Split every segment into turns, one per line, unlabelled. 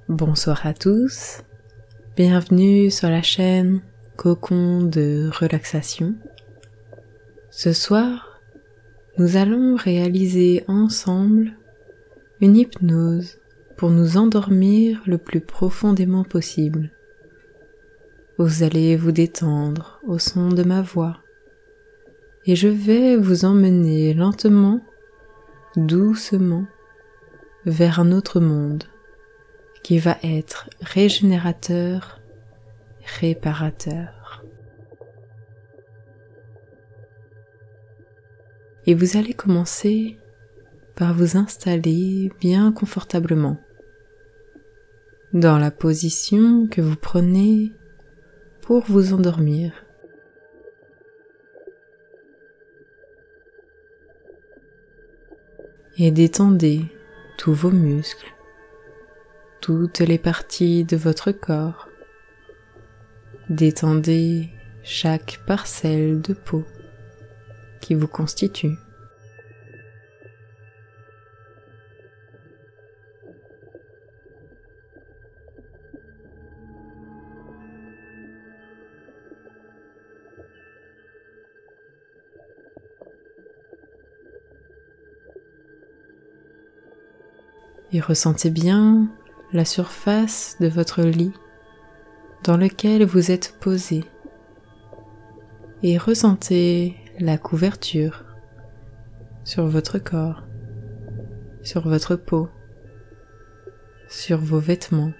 Bonsoir à tous, bienvenue sur la chaîne Cocon de relaxation. Ce soir, nous allons réaliser ensemble une hypnose pour nous endormir le plus profondément possible. Vous allez vous détendre au son de ma voix et je vais vous emmener lentement, doucement, vers un autre monde qui va être régénérateur, réparateur. Et vous allez commencer par vous installer bien confortablement dans la position que vous prenez pour vous endormir. Et détendez tous vos muscles, toutes les parties de votre corps. Détendez chaque parcelle de peau qui vous constitue. Et ressentez bien la surface de votre lit dans lequel vous êtes posé. Et ressentez la couverture sur votre corps, sur votre peau, sur vos vêtements.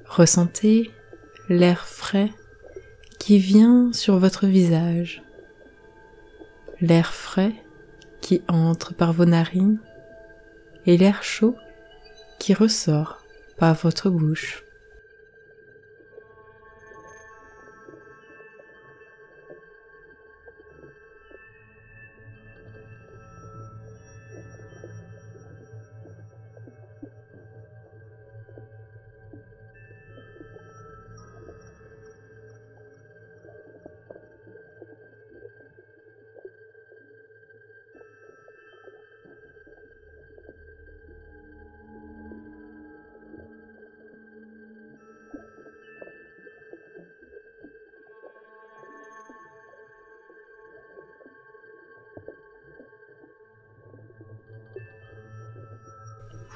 Ressentez l'air frais qui vient sur votre visage, l'air frais qui entre par vos narines et l'air chaud qui ressort par votre bouche.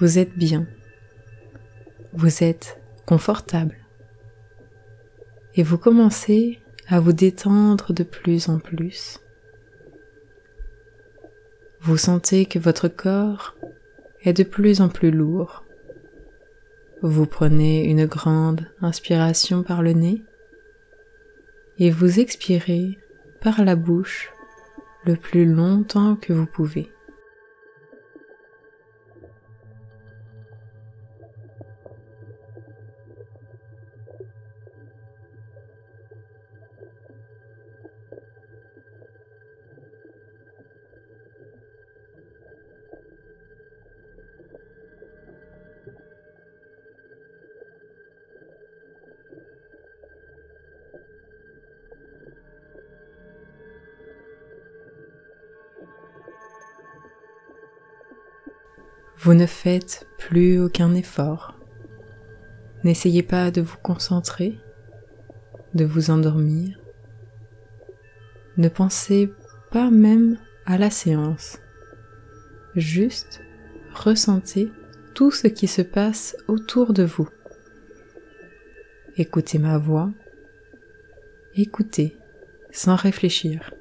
Vous êtes bien, vous êtes confortable et vous commencez à vous détendre de plus en plus. Vous sentez que votre corps est de plus en plus lourd. Vous prenez une grande inspiration par le nez et vous expirez par la bouche le plus longtemps que vous pouvez. Vous ne faites plus aucun effort. N'essayez pas de vous concentrer, de vous endormir. Ne pensez pas même à la séance. Juste ressentez tout ce qui se passe autour de vous. Écoutez ma voix. Écoutez sans réfléchir.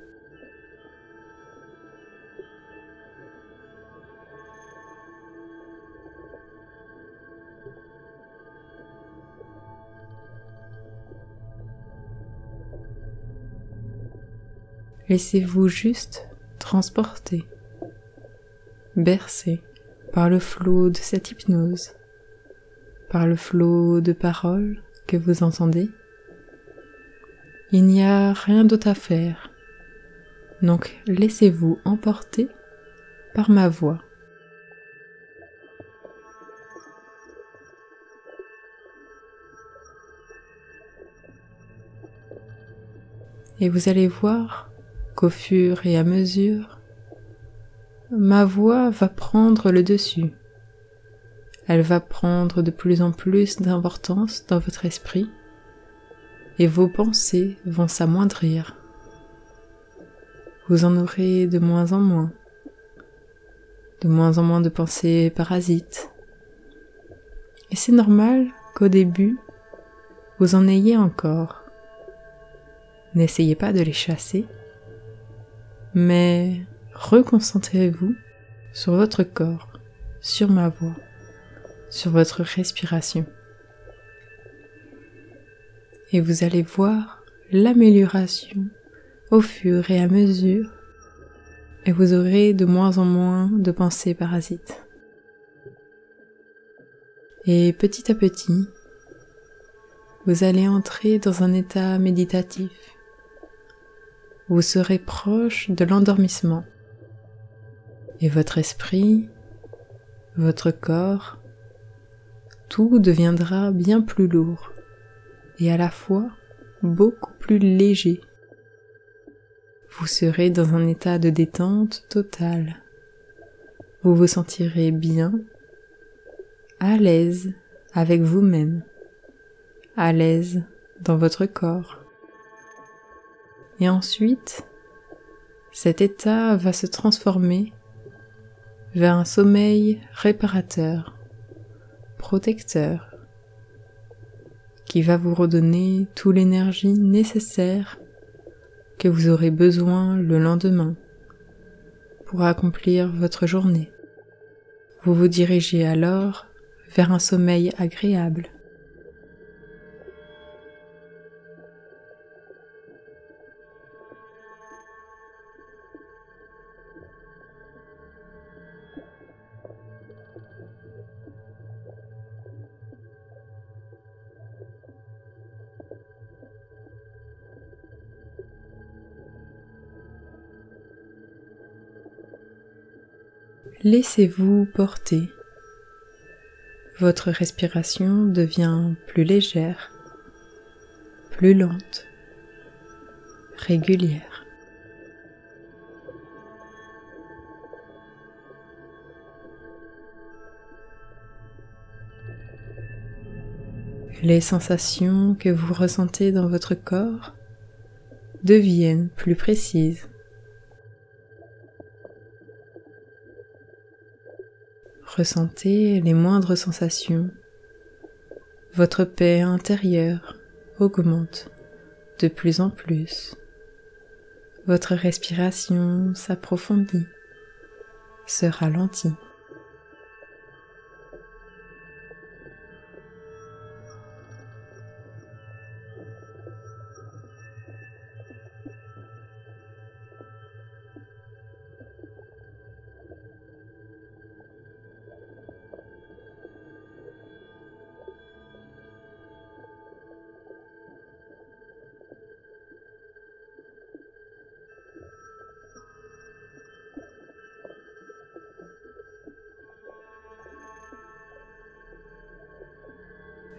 Laissez-vous juste transporter, bercer par le flot de cette hypnose. par le flot de paroles que vous entendez. Il n'y a rien d'autre à faire, donc laissez-vous emporter par ma voix. Et vous allez voir qu'au fur et à mesure, ma voix va prendre le dessus. Elle va prendre de plus en plus d'importance dans votre esprit et vos pensées vont s'amoindrir. Vous en aurez de moins en moins de pensées parasites. Et c'est normal qu'au début, vous en ayez encore. N'essayez pas de les chasser, mais reconcentrez-vous sur votre corps, sur ma voix, sur votre respiration. Et vous allez voir l'amélioration au fur et à mesure, et vous aurez de moins en moins de pensées parasites. Et petit à petit, vous allez entrer dans un état méditatif. Vous serez proche de l'endormissement. Et votre esprit, votre corps, tout deviendra bien plus lourd et à la fois beaucoup plus léger. Vous serez dans un état de détente totale. Vous vous sentirez bien, à l'aise avec vous-même, à l'aise dans votre corps. Et ensuite, cet état va se transformer vers un sommeil réparateur, protecteur, qui va vous redonner toute l'énergie nécessaire que vous aurez besoin le lendemain pour accomplir votre journée. Vous vous dirigez alors vers un sommeil agréable. Laissez-vous porter. Votre respiration devient plus légère, plus lente, régulière. Les sensations que vous ressentez dans votre corps deviennent plus précises. Ressentez les moindres sensations. Votre paix intérieure augmente de plus en plus. Votre respiration s'approfondit, se ralentit.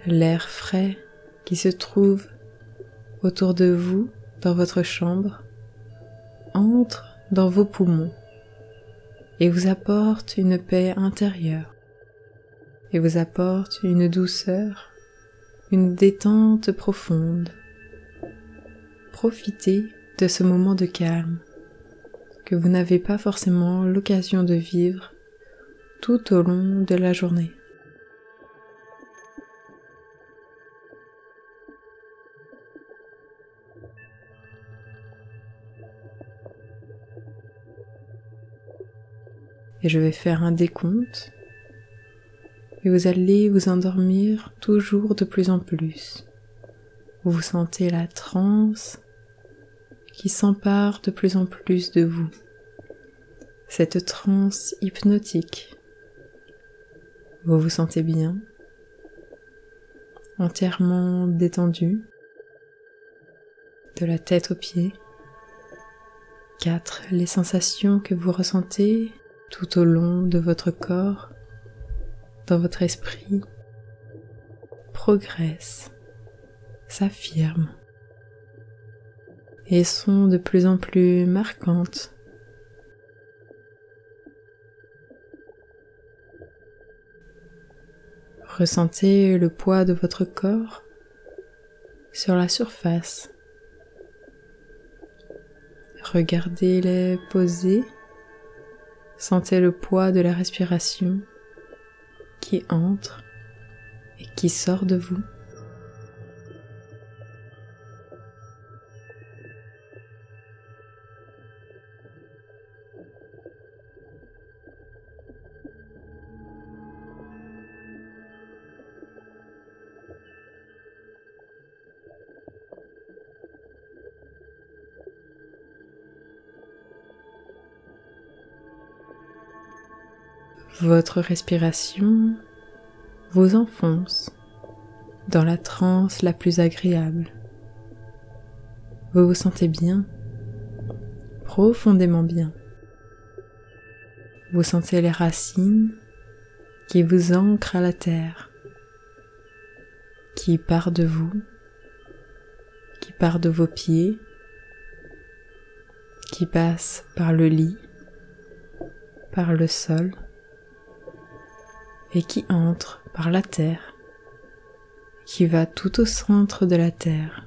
L'air frais qui se trouve autour de vous dans votre chambre entre dans vos poumons et vous apporte une paix intérieure et vous apporte une douceur, une détente profonde. Profitez de ce moment de calme que vous n'avez pas forcément l'occasion de vivre tout au long de la journée. Et je vais faire un décompte et vous allez vous endormir toujours de plus en plus. Vous sentez la transe qui s'empare de plus en plus de vous. Cette transe hypnotique. Vous vous sentez bien, entièrement détendu, de la tête aux pieds. 4. Les sensations que vous ressentez tout au long de votre corps, dans votre esprit, progressent, s'affirment et sont de plus en plus marquantes. Ressentez le poids de votre corps sur la surface. Regardez-les poser. Sentez le poids de la respiration qui entre et qui sort de vous. Votre respiration vous enfonce dans la transe la plus agréable. Vous vous sentez bien, profondément bien. Vous sentez les racines qui vous ancrent à la terre, qui part de vous, qui part de vos pieds, qui passe par le lit, par le sol, et qui entre par la terre, qui va tout au centre de la terre.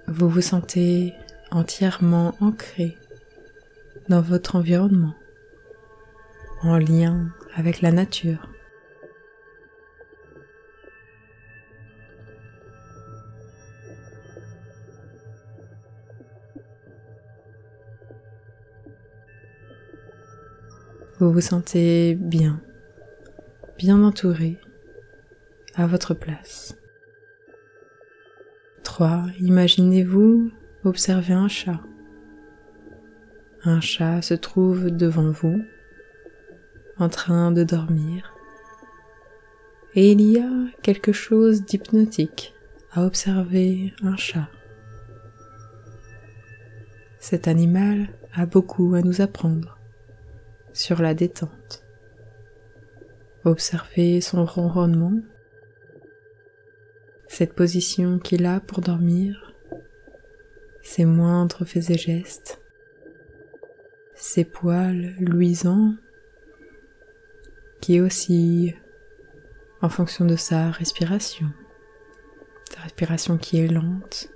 Vous vous sentez entièrement ancré dans votre environnement, en lien avec la nature. Vous vous sentez bien, bien entouré, à votre place. 3. Imaginez-vous observer un chat. Un chat se trouve devant vous, en train de dormir, et il y a quelque chose d'hypnotique à observer un chat. Cet animal a beaucoup à nous apprendre sur la détente. Observez son ronronnement, cette position qu'il a pour dormir, ses moindres faits et gestes, ses poils luisants qui oscillent en fonction de sa respiration qui est lente,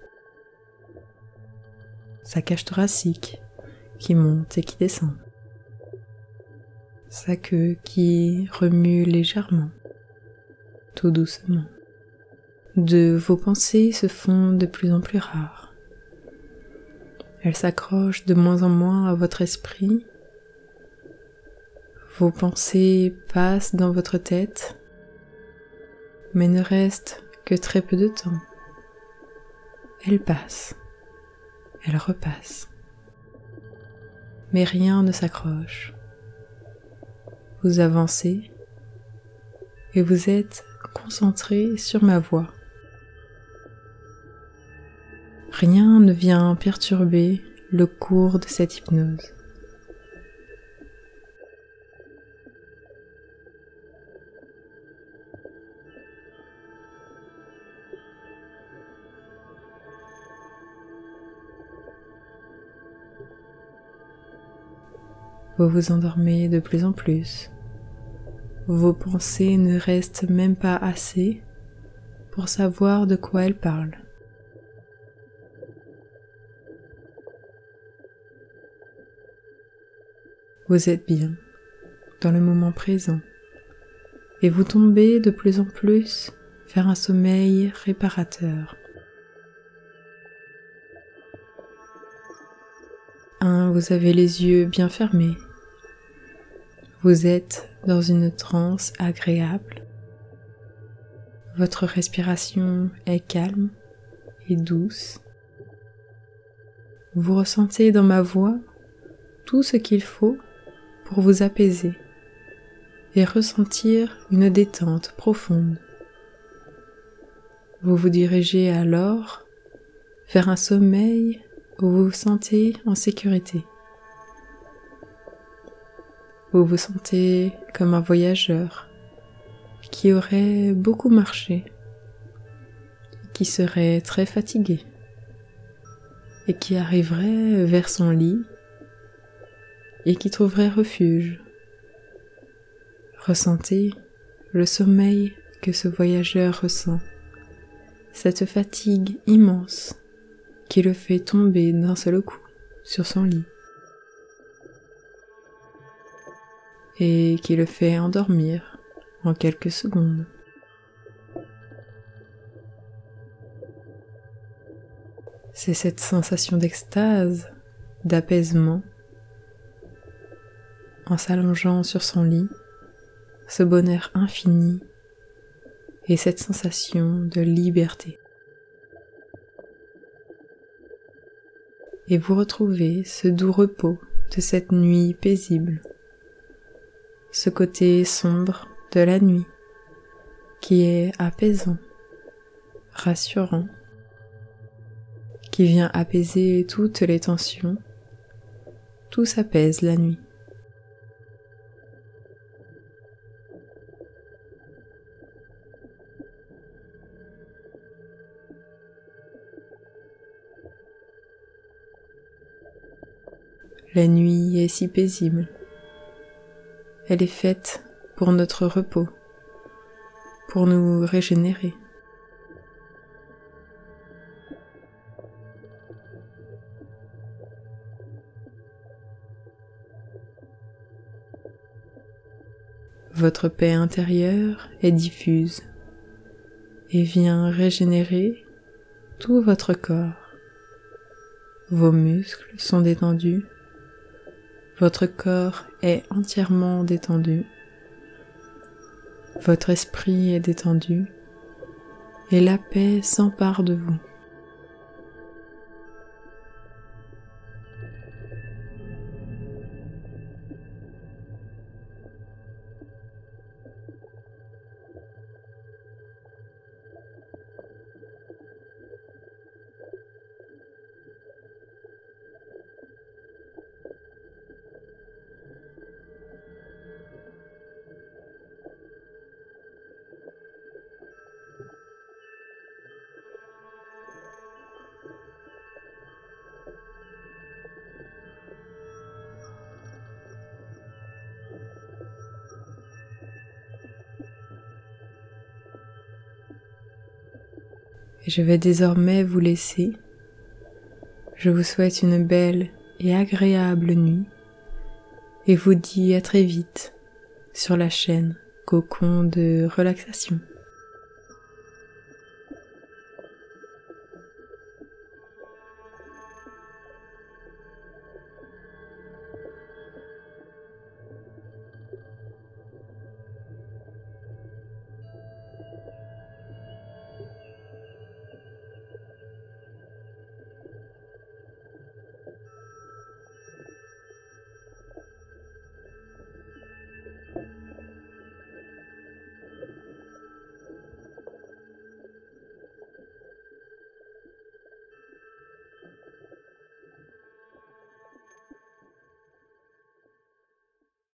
sa cage thoracique qui monte et qui descend, sa queue qui remue légèrement, tout doucement. Vos pensées se font de plus en plus rares. Elles s'accrochent de moins en moins à votre esprit. Vos pensées passent dans votre tête, mais ne restent que très peu de temps. Elles passent, elles repassent. Mais rien ne s'accroche. Vous avancez et vous êtes concentré sur ma voix. Rien ne vient perturber le cours de cette hypnose. Vous vous endormez de plus en plus. Vos pensées ne restent même pas assez pour savoir de quoi elles parlent. Vous êtes bien dans le moment présent et vous tombez de plus en plus vers un sommeil réparateur. Vous avez les yeux bien fermés. Vous êtes dans une transe agréable. Votre respiration est calme et douce. Vous ressentez dans ma voix tout ce qu'il faut pour vous apaiser et ressentir une détente profonde. Vous vous dirigez alors vers un sommeil où vous vous sentez en sécurité. Vous vous sentez comme un voyageur qui aurait beaucoup marché, qui serait très fatigué et qui arriverait vers son lit et qui trouverait refuge. Ressentez le sommeil que ce voyageur ressent, cette fatigue immense qui le fait tomber d'un seul coup sur son lit et qui le fait endormir en quelques secondes. C'est cette sensation d'extase, d'apaisement, en s'allongeant sur son lit, ce bonheur infini et cette sensation de liberté. Et vous retrouvez ce doux repos de cette nuit paisible, ce côté sombre de la nuit qui est apaisant, rassurant, qui vient apaiser toutes les tensions. Tout s'apaise la nuit. La nuit est si paisible. Elle est faite pour notre repos, pour nous régénérer. Votre paix intérieure est diffuse et vient régénérer tout votre corps. Vos muscles sont détendus. Votre corps est entièrement détendu, votre esprit est détendu et la paix s'empare de vous. Et je vais désormais vous laisser. Je vous souhaite une belle et agréable nuit et vous dis à très vite sur la chaîne Cocon de relaxation.